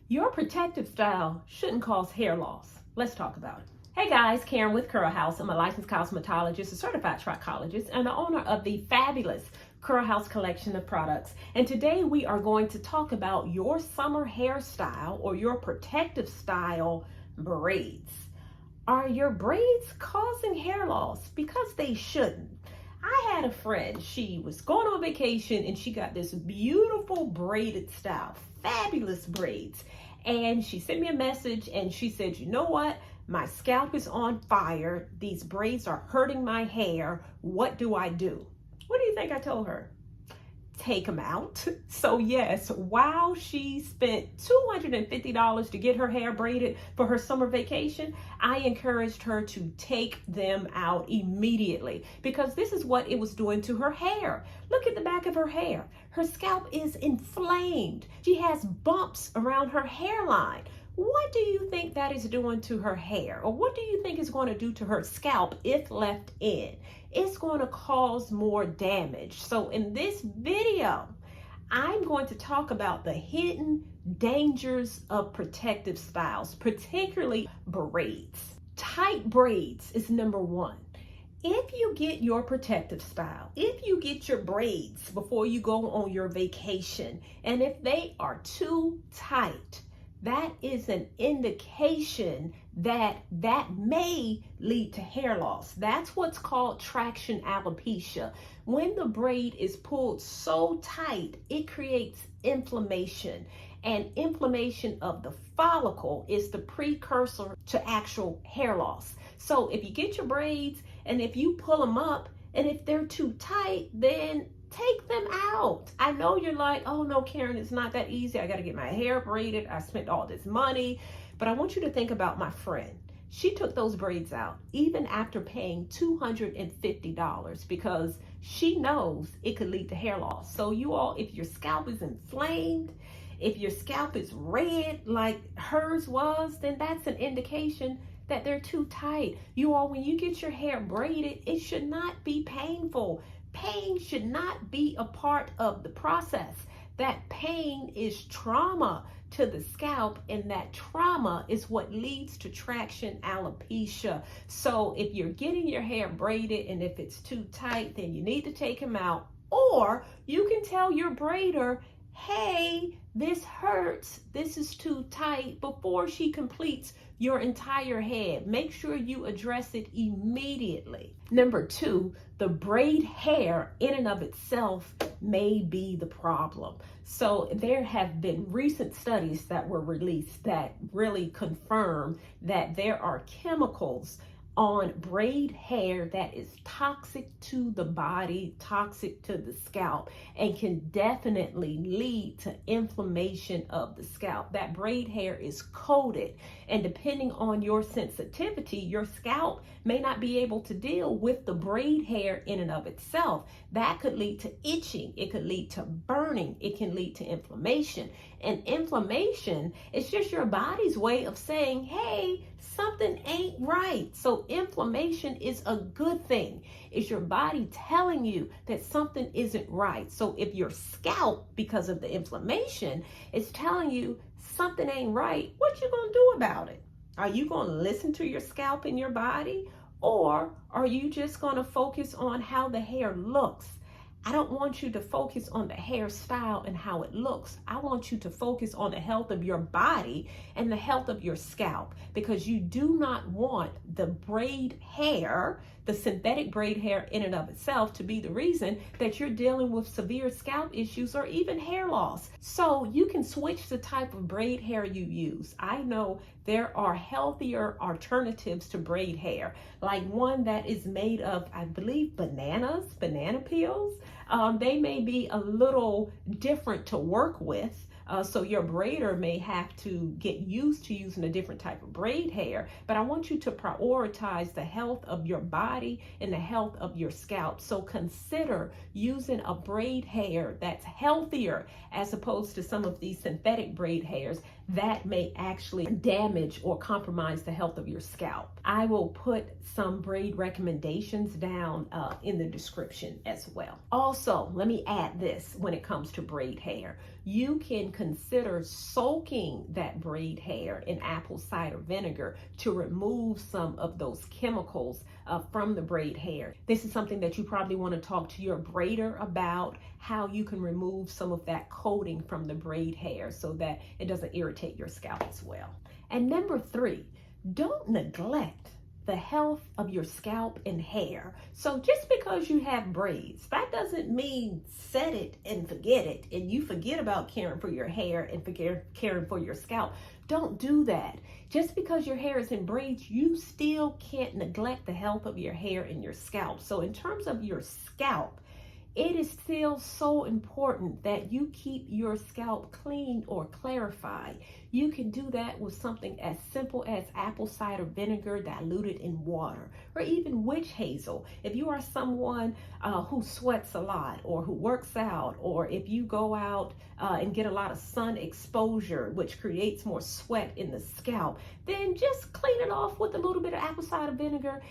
Your protective style shouldn't cause hair loss. Let's talk about it. Hey guys, Karen with Curl House. I'm a licensed cosmetologist, a certified trichologist, and the owner of the fabulous Curl House collection of products. And today we are going to talk about your summer hairstyle or your protective style braids. Are your braids causing hair loss? Because they shouldn't. I had a friend, she was going on vacation and she got this beautiful braided style, fabulous braids. And she sent me a message and she said, you know what? My scalp is on fire. These braids are hurting my hair. What do I do? What do you think I told her? Take them out. So yes, while she spent $250 to get her hair braided for her summer vacation, I encouraged her to take them out immediately because this is what it was doing to her hair. Look at the back of her hair. Her scalp is inflamed. She has bumps around her hairline. What do you think that is doing to her hair? Or what do you think is going to do to her scalp if left in? It's going to cause more damage. So in this video, I'm going to talk about the hidden dangers of protective styles, particularly braids. Tight braids is number one. If you get your protective style, if you get your braids before you go on your vacation, and if they are too tight, that is an indication that may lead to hair loss. That's what's called traction alopecia. When the braid is pulled so tight, it creates inflammation. And inflammation of the follicle is the precursor to actual hair loss. So if you get your braids and if you pull them up and if they're too tight, then take them out. I know you're like, oh no, Karen, it's not that easy. I got to get my hair braided. I spent all this money. But I want you to think about my friend. She took those braids out even after paying $250 because she knows it could lead to hair loss. So you all, if your scalp is inflamed, if your scalp is red like hers was, then that's an indication that they're too tight. You all, when you get your hair braided, it should not be painful. Pain should not be a part of the process. That pain is trauma to the scalp, and that trauma is what leads to traction alopecia. So if you're getting your hair braided and if it's too tight, then you need to take them out. Or you can tell your braider, hey, this hurts, this is too tight, before she completes your entire head. Make sure you address it immediately. Number two, the braid hair in and of itself may be the problem. So there have been recent studies that were released that really confirm that there are chemicals on braid hair that is toxic to the body, toxic to the scalp, and can definitely lead to inflammation of the scalp. That braid hair is coated, and depending on your sensitivity, your scalp may not be able to deal with the braid hair in and of itself. That could lead to itching, it could lead to burning, it can lead to inflammation. And inflammation is just your body's way of saying, hey, something ain't right. So inflammation is a good thing. It's your body telling you that something isn't right. So if your scalp, because of the inflammation, is telling you something ain't right, what you gonna do about it? Are you gonna listen to your scalp and your body? Or are you just gonna focus on how the hair looks? I don't want you to focus on the hairstyle and how it looks. I want you to focus on the health of your body and the health of your scalp, because you do not want the braid hair, the synthetic braid hair in and of itself, to be the reason that you're dealing with severe scalp issues or even hair loss. So you can switch the type of braid hair you use. I know there are healthier alternatives to braid hair, like one that is made of, I believe, banana peels. They may be a little different to work with. So your braider may have to get used to using a different type of braid hair, but I want you to prioritize the health of your body and the health of your scalp. So consider using a braid hair that's healthier as opposed to some of these synthetic braid hairs that may actually damage or compromise the health of your scalp. I will put some braid recommendations down in the description as well. Also, let me add this when it comes to braid hair. You can consider soaking that braid hair in apple cider vinegar to remove some of those chemicals from the braid hair. This is something that you probably want to talk to your braider about, how you can remove some of that coating from the braid hair so that it doesn't irritate your scalp as well. And number 3, don't neglect the health of your scalp and hair. So just because you have braids, that doesn't mean set it and forget it, and you forget about caring for your hair and caring for your scalp. Don't do that. Just because your hair is in braids, you still can't neglect the health of your hair and your scalp. So in terms of your scalp, it is still so important that you keep your scalp clean or clarified. You can do that with something as simple as apple cider vinegar diluted in water, or even witch hazel. If you are someone who sweats a lot, or who works out, or if you go out and get a lot of sun exposure, which creates more sweat in the scalp, then just clean it off with a little bit of apple cider vinegar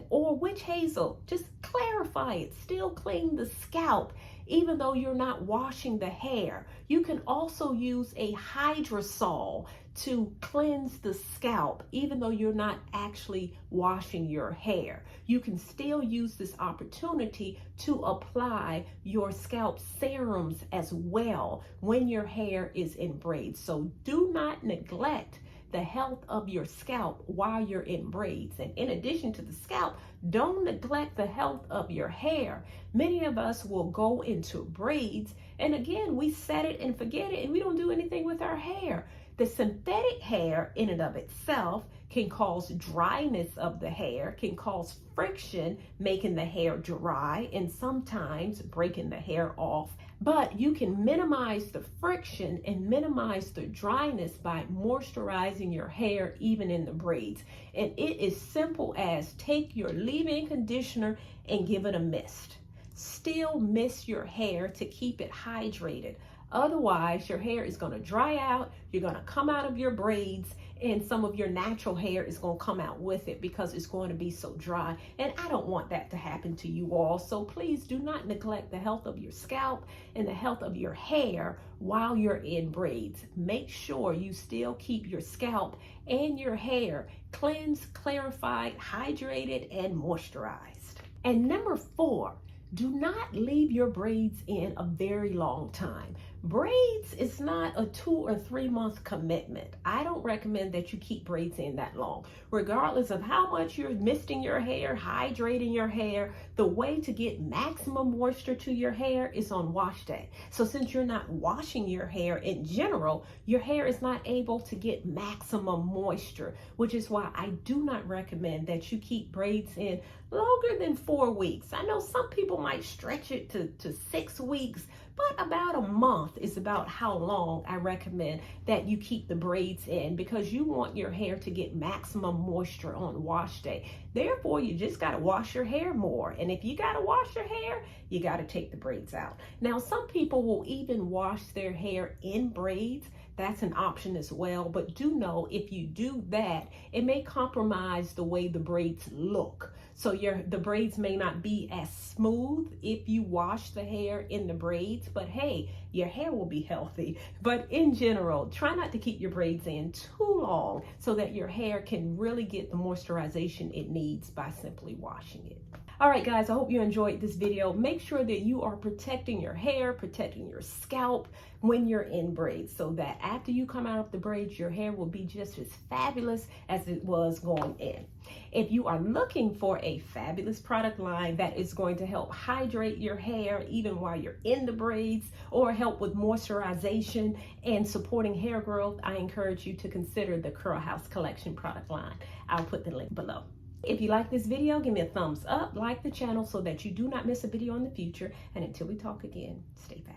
or witch hazel. Just clarify it. Still clean the scalp, even though you're not washing the hair. You can also use a hydrosol to cleanse the scalp, even though you're not actually washing your hair. You can still use this opportunity to apply your scalp serums as well when your hair is in braids. So do not neglect the health of your scalp while you're in braids. And in addition to the scalp, don't neglect the health of your hair. Many of us will go into braids, and again, we set it and forget it, and we don't do anything with our hair. The synthetic hair in and of itself can cause dryness of the hair, can cause friction, making the hair dry, and sometimes breaking the hair off. But you can minimize the friction and minimize the dryness by moisturizing your hair even in the braids. And it is simple as take your leave-in conditioner and give it a mist. Still mist your hair to keep it hydrated. Otherwise, your hair is going to dry out, you're going to come out of your braids, and some of your natural hair is going to come out with it because it's going to be so dry. And I don't want that to happen to you all. So please do not neglect the health of your scalp and the health of your hair while you're in braids. Make sure you still keep your scalp and your hair cleansed, clarified, hydrated, and moisturized. And number 4, do not leave your braids in a very long time. Braids is not a 2 or 3 month commitment. I don't recommend that you keep braids in that long. Regardless of how much you're misting your hair, hydrating your hair, the way to get maximum moisture to your hair is on wash day. So since you're not washing your hair in general, your hair is not able to get maximum moisture, which is why I do not recommend that you keep braids in longer than 4 weeks. I know some people might stretch it to 6 weeks, but about a month is about how long I recommend that you keep the braids in, because you want your hair to get maximum moisture on wash day. Therefore, you just got to wash your hair more. And if you got to wash your hair, you got to take the braids out. Now, some people will even wash their hair in braids. That's an option as well. But do know if you do that, it may compromise the way the braids look. So the braids may not be as smooth if you wash the hair in the braids, but hey, your hair will be healthy. But in general, try not to keep your braids in too long so that your hair can really get the moisturization it needs by simply washing it. All right, guys, I hope you enjoyed this video. Make sure that you are protecting your hair, protecting your scalp when you're in braids, so that after you come out of the braids, your hair will be just as fabulous as it was going in. If you are looking for a fabulous product line that is going to help hydrate your hair even while you're in the braids, or help with moisturization and supporting hair growth, I encourage you to consider the Curl House Collection product line. I'll put the link below. If you like this video, give me a thumbs up, like the channel so that you do not miss a video in the future. And until we talk again, stay fabulous.